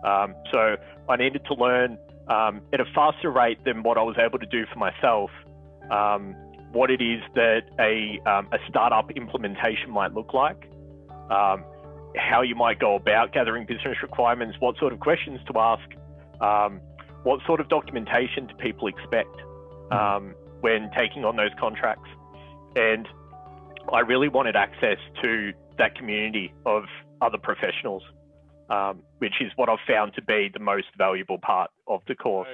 So I needed to learn at a faster rate than what I was able to do for myself, what it is that a startup implementation might look like, how you might go about gathering business requirements, what sort of questions to ask, what sort of documentation do people expect when taking on those contracts. And I really wanted access to that community of other professionals, which is what I've found to be the most valuable part of the course.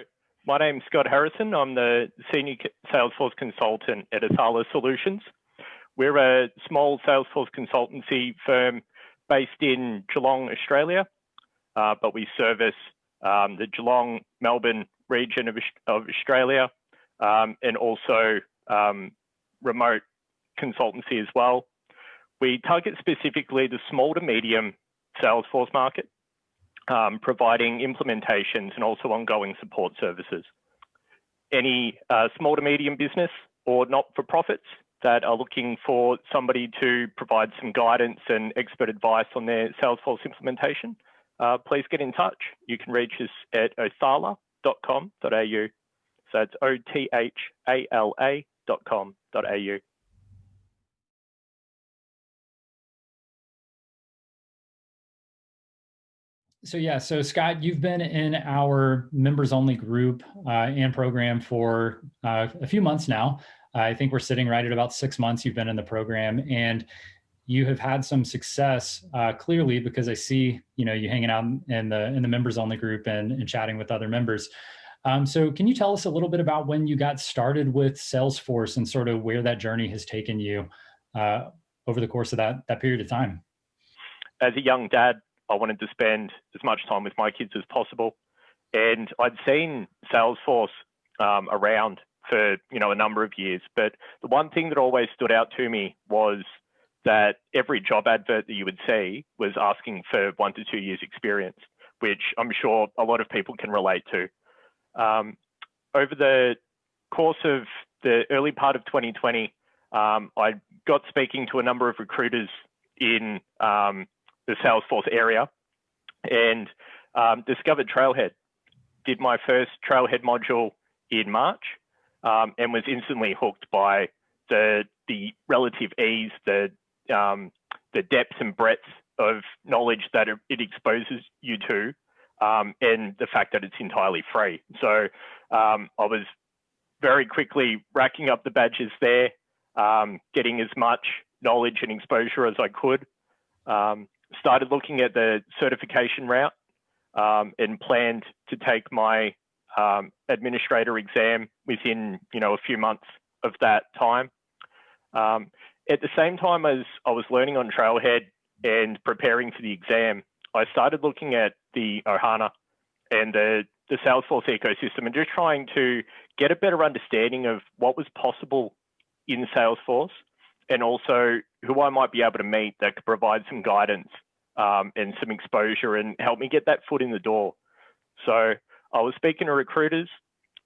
My name's Scott Harrison. I'm the Senior Salesforce Consultant at Othala Solutions. We're a small Salesforce consultancy firm based in Geelong, Australia, but we service the Geelong, Melbourne region of Australia, and also remote consultancy as well. We target specifically the small to medium Salesforce market, providing implementations and also ongoing support services. Any small to medium business or not-for-profits that are looking for somebody to provide some guidance and expert advice on their Salesforce implementation, please get in touch. You can reach us at othala.com.au. So it's othala.com.au. So Scott, you've been in our members only group and program for a few months now. I think we're sitting right at about 6 months you've been in the program, and you have had some success clearly, because I see you hanging out in the members only group and chatting with other members. So can you tell us a little bit about when you got started with Salesforce and sort of where that journey has taken you over the course of that period of time? As a young dad, I wanted to spend as much time with my kids as possible. And I'd seen Salesforce around for, a number of years. But the one thing that always stood out to me was that every job advert that you would see was asking for 1 to 2 years experience, which I'm sure a lot of people can relate to. Over the course of the early part of 2020, I got speaking to a number of recruiters in the Salesforce area and discovered Trailhead. Did my first Trailhead module in March and was instantly hooked by the relative ease, the depth and breadth of knowledge that it exposes you to, and the fact that it's entirely free. So I was very quickly racking up the badges there, getting as much knowledge and exposure as I could. Started looking at the certification route and planned to take my administrator exam within, a few months of that time. At the same time as I was learning on Trailhead and preparing for the exam, I started looking at the Ohana and the Salesforce ecosystem and just trying to get a better understanding of what was possible in Salesforce, and also who I might be able to meet that could provide some guidance and some exposure and help me get that foot in the door. So I was speaking to recruiters.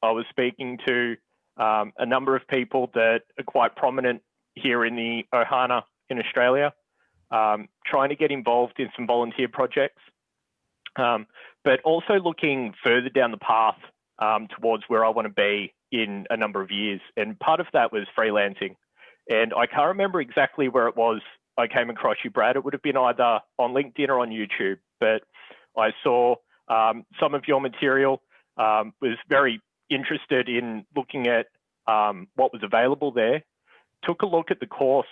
I was speaking to a number of people that are quite prominent here in the Ohana in Australia, trying to get involved in some volunteer projects, but also looking further down the path towards where I want to be in a number of years. And part of that was freelancing. And I can't remember exactly where it was I came across you, Brad. It would have been either on LinkedIn or on YouTube, but I saw some of your material, was very interested in looking at what was available there, took a look at the course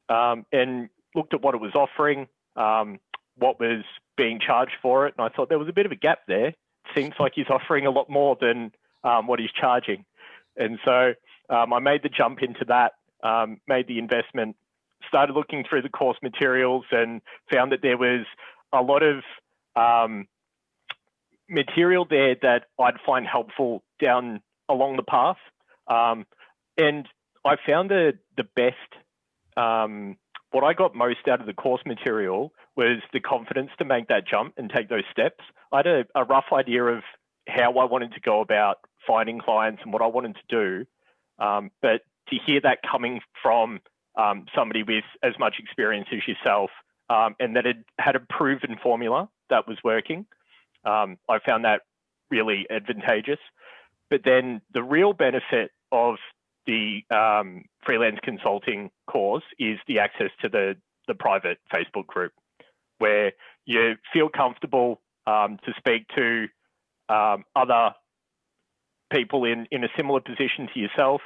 and looked at what it was offering, what was being charged for it. And I thought there was a bit of a gap there. It seems like he's offering a lot more than what he's charging. And so I made the jump into that, made the investment, started looking through the course materials and found that there was a lot of material there that I'd find helpful down along the path. And I found the best, what I got most out of the course material was the confidence to make that jump and take those steps. I had a rough idea of how I wanted to go about finding clients and what I wanted to do. But to hear that coming from somebody with as much experience as yourself, and that it had a proven formula that was working, I found that really advantageous. But then the real benefit of the freelance consulting course is the access to the private Facebook group, where you feel comfortable to speak to other people in a similar position to yourself.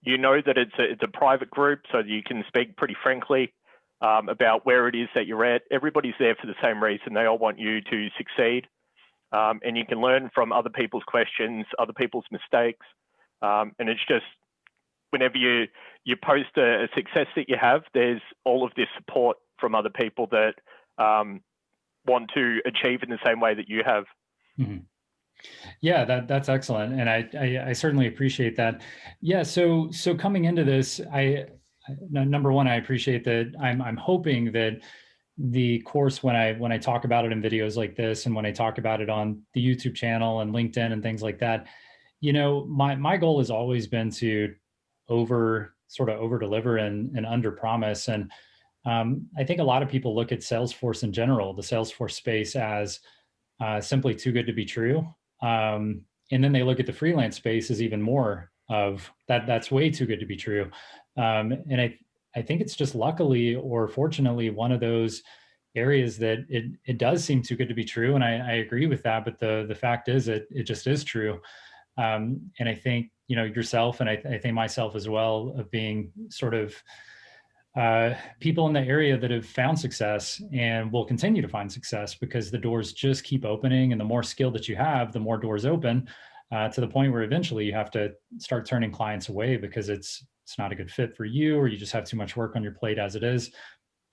You know that it's a private group, so you can speak pretty frankly about where it is that you're at. Everybody's there for the same reason. They all want you to succeed. And you can learn from other people's questions, other people's mistakes. And it's just, whenever you post a success that you have, there's all of this support from other people that want to achieve in the same way that you have. Mm-hmm. Yeah, that's excellent. And I certainly appreciate that. Yeah. So coming into this, number one, I appreciate that. I'm hoping that the course, when I talk about it in videos like this, and when I talk about it on the YouTube channel and LinkedIn and things like that, my goal has always been to over deliver and under promise. And I think a lot of people look at Salesforce in general, the Salesforce space, as simply too good to be true. And then they look at the freelance space as even more of that. That's way too good to be true. And I think it's just luckily or fortunately one of those areas that it does seem too good to be true. And I agree with that. But the fact is it just is true. And I think, yourself, and I think myself as well, of being sort of people in the area that have found success and will continue to find success, because the doors just keep opening, and the more skill that you have, the more doors open, to the point where eventually you have to start turning clients away because it's not a good fit for you, or you just have too much work on your plate as it is.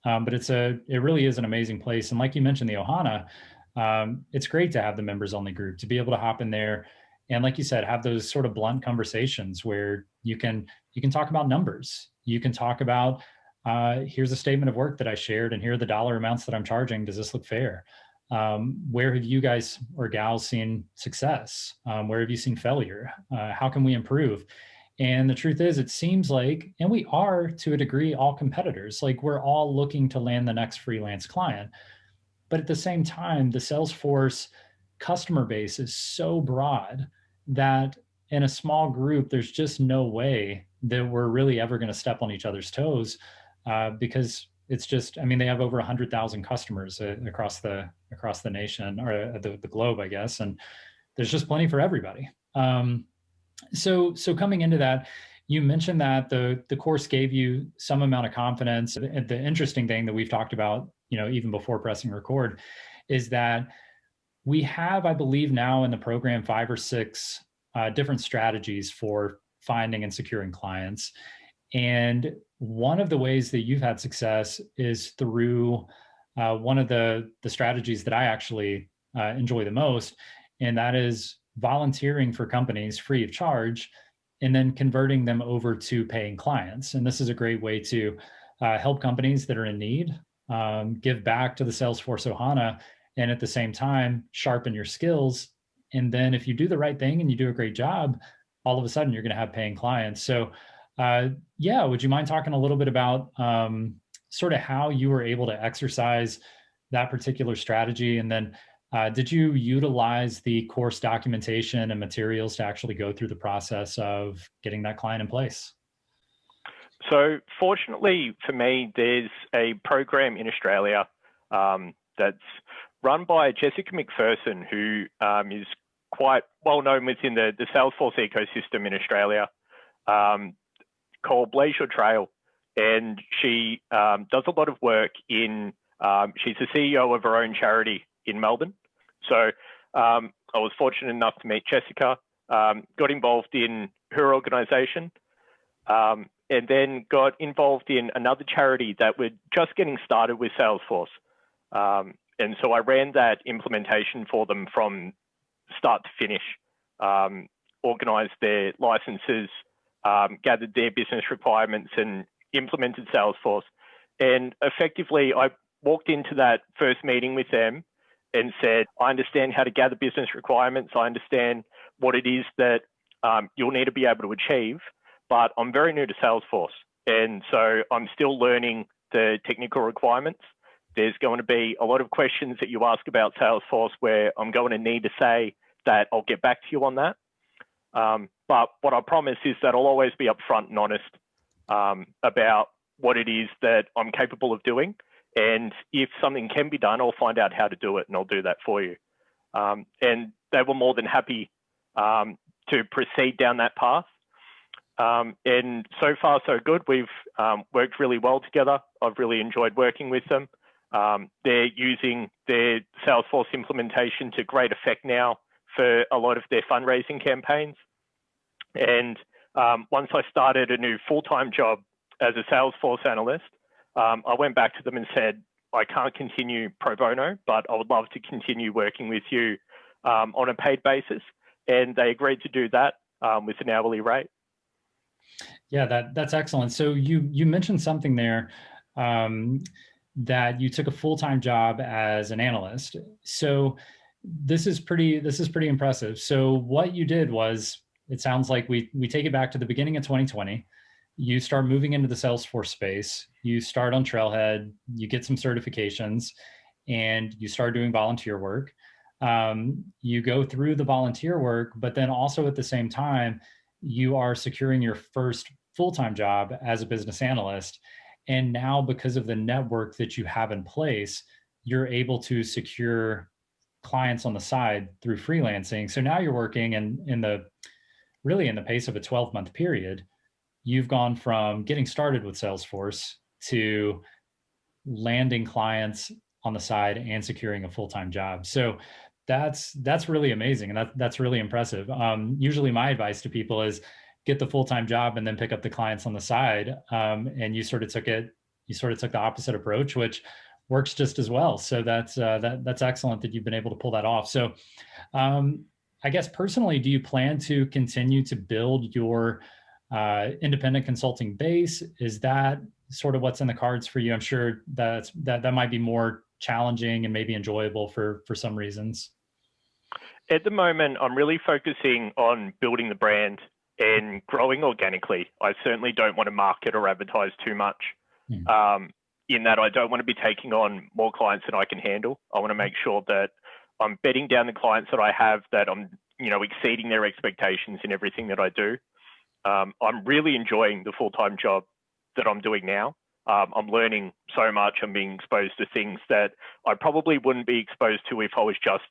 But it really is an amazing place. And like you mentioned, the Ohana, it's great to have the members only group, to be able to hop in there and, like you said, have those sort of blunt conversations where you can talk about numbers. You can talk about, here's a statement of work that I shared, and here are the dollar amounts that I'm charging. Does this look fair? Where have you guys or gals seen success? Where have you seen failure? How can we improve? And the truth is, it seems like, and we are to a degree, all competitors. Like, we're all looking to land the next freelance client. But at the same time, the Salesforce customer base is so broad that in a small group, there's just no way that we're really ever going to step on each other's toes, because it's just, they have over 100,000 customers across the nation, or the globe, I guess. And there's just plenty for everybody. So coming into that, you mentioned that the course gave you some amount of confidence. The interesting thing that we've talked about, even before pressing record, is that we have, I believe now in the program, 5 or 6 different strategies for finding and securing clients. And one of the ways that you've had success is through one of the strategies that I actually enjoy the most, and that is volunteering for companies free of charge, and then converting them over to paying clients. And this is a great way to help companies that are in need, give back to the Salesforce Ohana, and at the same time, sharpen your skills. And then if you do the right thing and you do a great job, all of a sudden you're going to have paying clients. So would you mind talking a little bit about sort of how you were able to exercise that particular strategy? And then did you utilize the course documentation and materials to actually go through the process of getting that client in place? So fortunately for me, there's a program in Australia that's run by Jessica McPherson, who is quite well known within the Salesforce ecosystem in Australia, called Blaze Your Trail. And she does a lot of work in, she's the CEO of her own charity in Melbourne. So I was fortunate enough to meet Jessica, got involved in her organization, and then got involved in another charity that were just getting started with Salesforce. And so I ran that implementation for them from start to finish, organized their licenses, gathered their business requirements, and implemented Salesforce. And effectively, I walked into that first meeting with them and said, I understand how to gather business requirements. I understand what it is that you'll need to be able to achieve, but I'm very new to Salesforce. And so I'm still learning the technical requirements. there's going to be a lot of questions that you ask about Salesforce where I'm going to need to say that I'll get back to you on that. But what I promise is that I'll always be upfront and honest about what it is that I'm capable of doing. And if something can be done, I'll find out how to do it and I'll do that for you. And they were more than happy to proceed down that path. And so far, so good. We've worked really well together. I've really enjoyed working with them. They're using their Salesforce implementation to great effect now for a lot of their fundraising campaigns. And once I started a new full-time job as a Salesforce analyst, I went back to them and said, I can't continue pro bono, but I would love to continue working with you on a paid basis. And they agreed to do that with an hourly rate. Yeah, that's excellent. So you mentioned something there that you took a full-time job as an analyst. So this is pretty impressive. So what you did was, it sounds like we take it back to the beginning of 2020. You start moving into the Salesforce space. You start on Trailhead. You get some certifications, and you start doing volunteer work. You go through the volunteer work, but then also at the same time, you are securing your first full-time job as a business analyst. And now, because of the network that you have in place, you're able to secure clients on the side through freelancing. So now you're working in the pace of a 12-month period. You've gone from getting started with Salesforce to landing clients on the side and securing a full-time job. So that's really amazing, and that's really impressive. Usually my advice to people is get the full-time job and then pick up the clients on the side. And you sort of took the opposite approach, which works just as well. So that's excellent that you've been able to pull that off. So I guess personally, do you plan to continue to build your independent consulting base? Is that sort of what's in the cards for you? I'm sure that might be more challenging and maybe enjoyable for some reasons. At the moment, I'm really focusing on building the brand and growing organically. I certainly don't want to market or advertise too much. In that I don't want to be taking on more clients than I can handle. I want to make sure that I'm bedding down the clients that I have, that I'm, exceeding their expectations in everything that I do. I'm really enjoying the full-time job that I'm doing now. I'm learning so much. I'm being exposed to things that I probably wouldn't be exposed to if I was just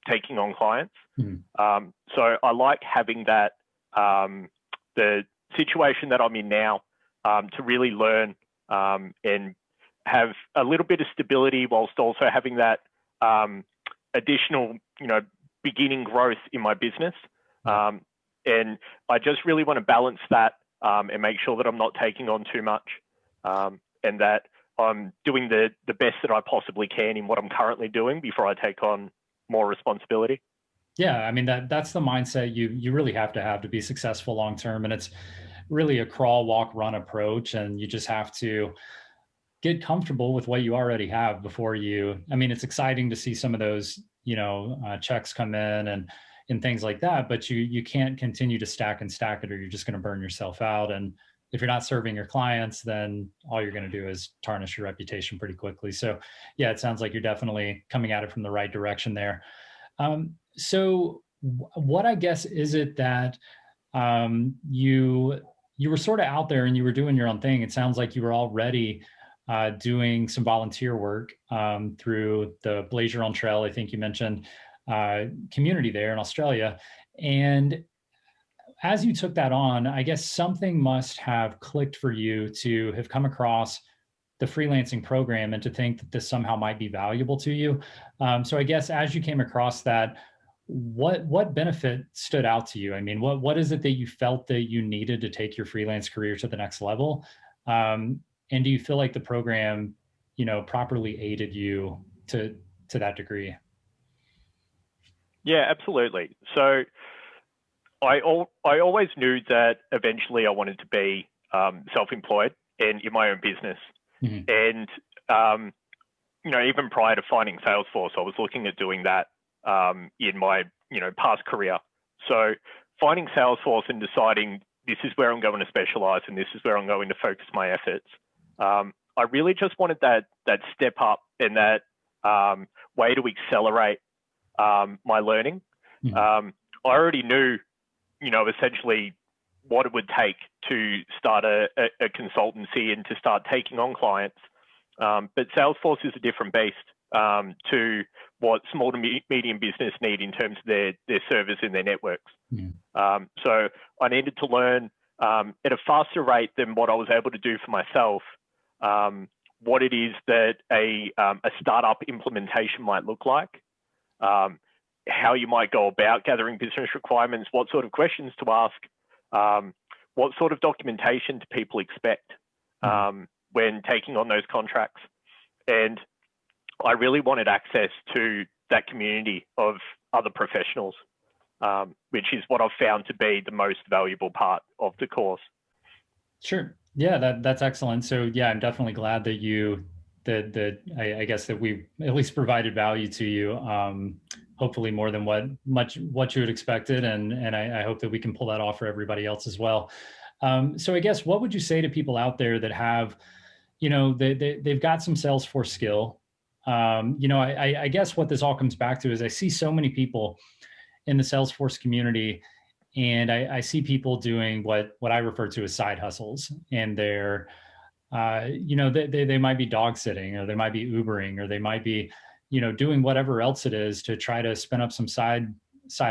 taking on clients. So I like having that, the situation that I'm in now, to really learn and have a little bit of stability whilst also having that additional, beginning growth in my business. And I just really want to balance that and make sure that I'm not taking on too much, and that I'm doing the best that I possibly can in what I'm currently doing before I take on more responsibility. Yeah, I mean, that's the mindset you really have to be successful long term. And it's really a crawl, walk, run approach. And you just have to get comfortable with what you already have before it's exciting to see some of those, checks come in and things like that, but you can't continue to stack it, or you're just going to burn yourself out. And if you're not serving your clients, then all you're going to do is tarnish your reputation pretty quickly. So yeah, it sounds like you're definitely coming at it from the right direction there. So what I guess is it that you were sort of out there and you were doing your own thing? It sounds like you were already doing some volunteer work through the Blazer on Trail, I think you mentioned, community there in Australia. And as you took that on, I guess something must have clicked for you to have come across the freelancing program and to think that this somehow might be valuable to you. So I guess as you came across that, what benefit stood out to you? I mean, what is it that you felt that you needed to take your freelance career to the next level? And do you feel like the program, properly aided you to that degree? Yeah, absolutely. So I always knew that eventually I wanted to be self-employed and in my own business. And, even prior to finding Salesforce, I was looking at doing that in my, past career. So finding Salesforce and deciding this is where I'm going to specialize and this is where I'm going to focus my efforts, I really just wanted that step up and that way to accelerate my learning. I already knew, essentially what it would take to start a consultancy and to start taking on clients. But Salesforce is a different beast to what small to medium business need in terms of their servers and their networks. So I needed to learn at a faster rate than what I was able to do for myself, what it is that a startup implementation might look like, how you might go about gathering business requirements, what sort of questions to ask, what sort of documentation do people expect when taking on those contracts. And I really wanted access to that community of other professionals, which is what I've found to be the most valuable part of the course. Sure. Yeah, that's excellent. So yeah, I'm definitely glad that I guess that we at least provided value to you. Hopefully more than what you had expected, and I hope that we can pull that off for everybody else as well. So I guess what would you say to people out there that have, they've got some Salesforce skill? I guess what this all comes back to is I see so many people in the Salesforce community, and I see people doing what I refer to as side hustles, and they're they might be dog sitting, or they might be Ubering, or they might be doing whatever else it is to try to spin up some side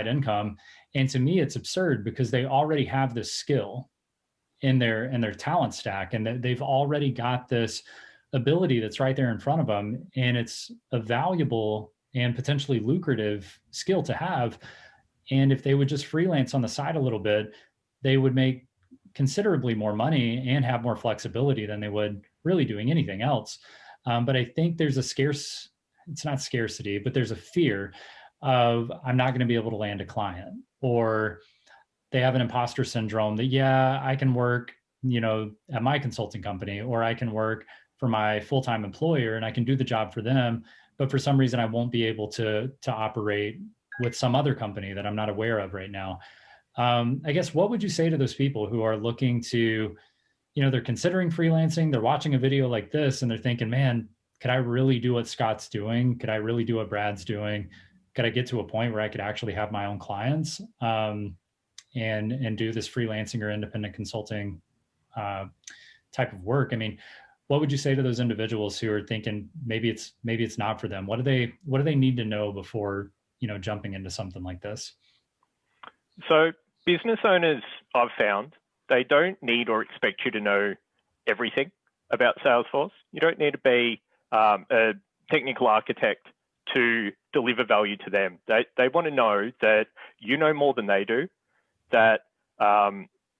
income. And to me, it's absurd because they already have this skill in their talent stack, and they've already got this ability that's right there in front of them, and it's a valuable and potentially lucrative skill to have. And if they would just freelance on the side a little bit, they would make considerably more money and have more flexibility than they would really doing anything else. But I think there's it's not scarcity, but there's a fear of, I'm not going to be able to land a client, or they have an imposter syndrome that, yeah, I can work, at my consulting company, or I can work for my full-time employer and I can do the job for them, but for some reason I won't be able to operate with some other company that I'm not aware of right now. I guess, what would you say to those people who are looking to, they're considering freelancing, they're watching a video like this and they're thinking, man, could I really do what Scott's doing? Could I really do what Brad's doing? Could I get to a point where I could actually have my own clients and do this freelancing or independent consulting type of work? I mean, what would you say to those individuals who are thinking maybe it's not for them? What do they need to know before jumping into something like this? So business owners, I've found, they don't need or expect you to know everything about Salesforce. You don't need to be a technical architect to deliver value to them. They want to know that you know more than they do, that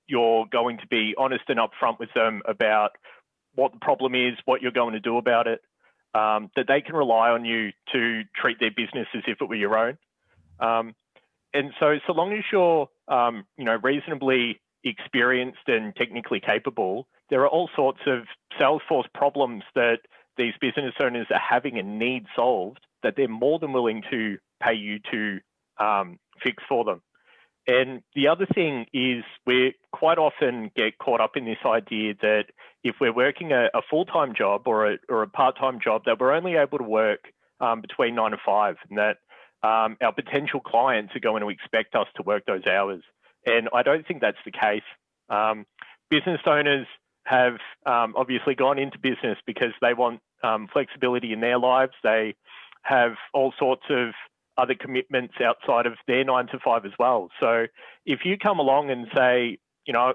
you're going to be honest and upfront with them about what the problem is, what you're going to do about it, that they can rely on you to treat their business as if it were your own. And so long as you're, reasonably experienced and technically capable, there are all sorts of Salesforce problems that these business owners are having and need solved that they're more than willing to pay you to fix for them. And the other thing is, we quite often get caught up in this idea that if we're working a full-time job or a part-time job, that we're only able to work between 9 to 5, and that our potential clients are going to expect us to work those hours. And I don't think that's the case. Business owners have obviously gone into business because they want flexibility in their lives. They have all sorts of other commitments outside of their 9 to 5 as well. So if you come along and say,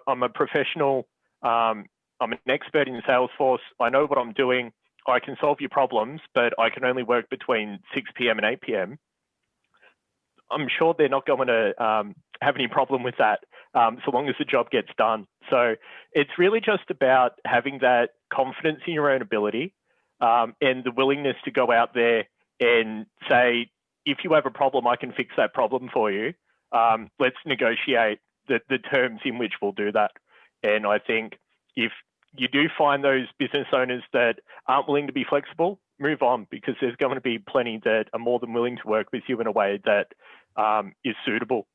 I'm a professional, I'm an expert in Salesforce, I know what I'm doing, I can solve your problems, but I can only work between 6 p.m. and 8 p.m., I'm sure they're not going to have any problem with that, so long as the job gets done. So it's really just about having that confidence in your own ability and the willingness to go out there and say, if you have a problem, I can fix that problem for you. Let's negotiate the terms in which we'll do that. And I think if you do find those business owners that aren't willing to be flexible, move on, because there's going to be plenty that are more than willing to work with you in a way that is suitable.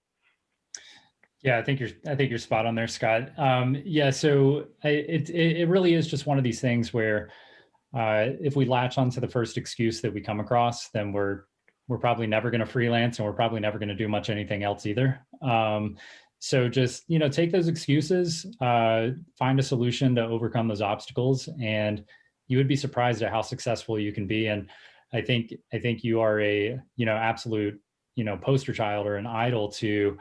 Yeah, I think you're spot on there, Scott. So it really is just one of these things where If we latch onto the first excuse that we come across, then we're probably never going to freelance, and we're probably never going to do much anything else either. So just, take those excuses, find a solution to overcome those obstacles, and you would be surprised at how successful you can be. And I think you are a, absolute, poster child or an idol to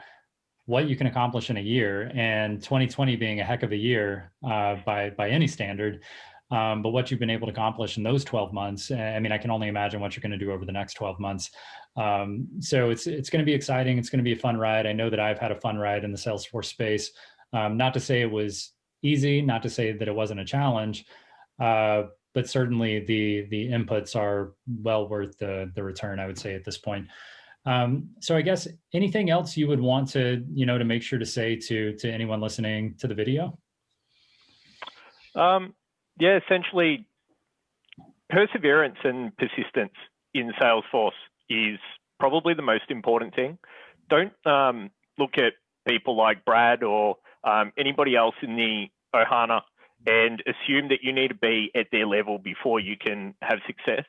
what you can accomplish in a year, and 2020 being a heck of a year by any standard. But what you've been able to accomplish in those 12 months, I mean, I can only imagine what you're going to do over the next 12 months. So it's going to be exciting. It's going to be a fun ride. I know that I've had a fun ride in the Salesforce space. Not to say it was easy, not to say that it wasn't a challenge, but certainly the inputs are well worth the return, I would say, at this point. So I guess anything else you would want to, to make sure to say to anyone listening to the video? Yeah, essentially, perseverance and persistence in Salesforce is probably the most important thing. Don't look at people like Brad or anybody else in the Ohana and assume that you need to be at their level before you can have success.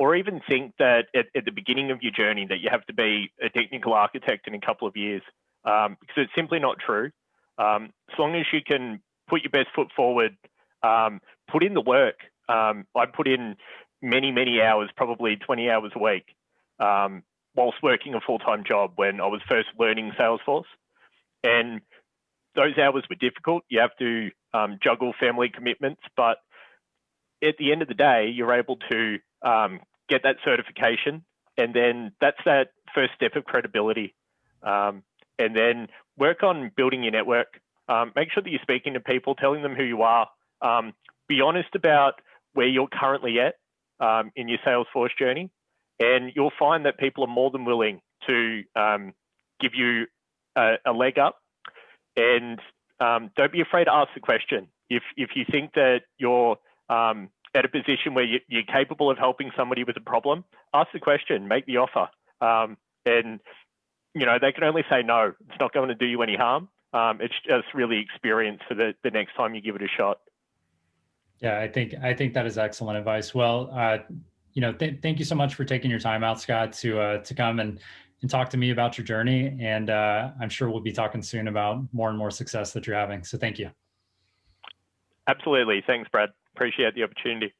Or even think that at the beginning of your journey that you have to be a technical architect in a couple of years, because it's simply not true. As long as you can put your best foot forward, put in the work. I put in many hours, probably 20 hours a week, whilst working a full-time job when I was first learning Salesforce. And those hours were difficult. You have to juggle family commitments, but at the end of the day, you're able to get that certification, and then that's that first step of credibility. And then work on building your network. Make sure that you're speaking to people, telling them who you are. Be honest about where you're currently at in your Salesforce journey, and you'll find that people are more than willing to give you a leg up. And don't be afraid to ask the question. If you think that you're at a position where you're capable of helping somebody with a problem, ask the question, make the offer. And, they can only say no. It's not going to do you any harm. It's just really experience for the next time you give it a shot. Yeah, I think that is excellent advice. Well, thank you so much for taking your time out, Scott, to come and talk to me about your journey. And I'm sure we'll be talking soon about more and more success that you're having. So thank you. Absolutely. Thanks, Brad. Appreciate the opportunity.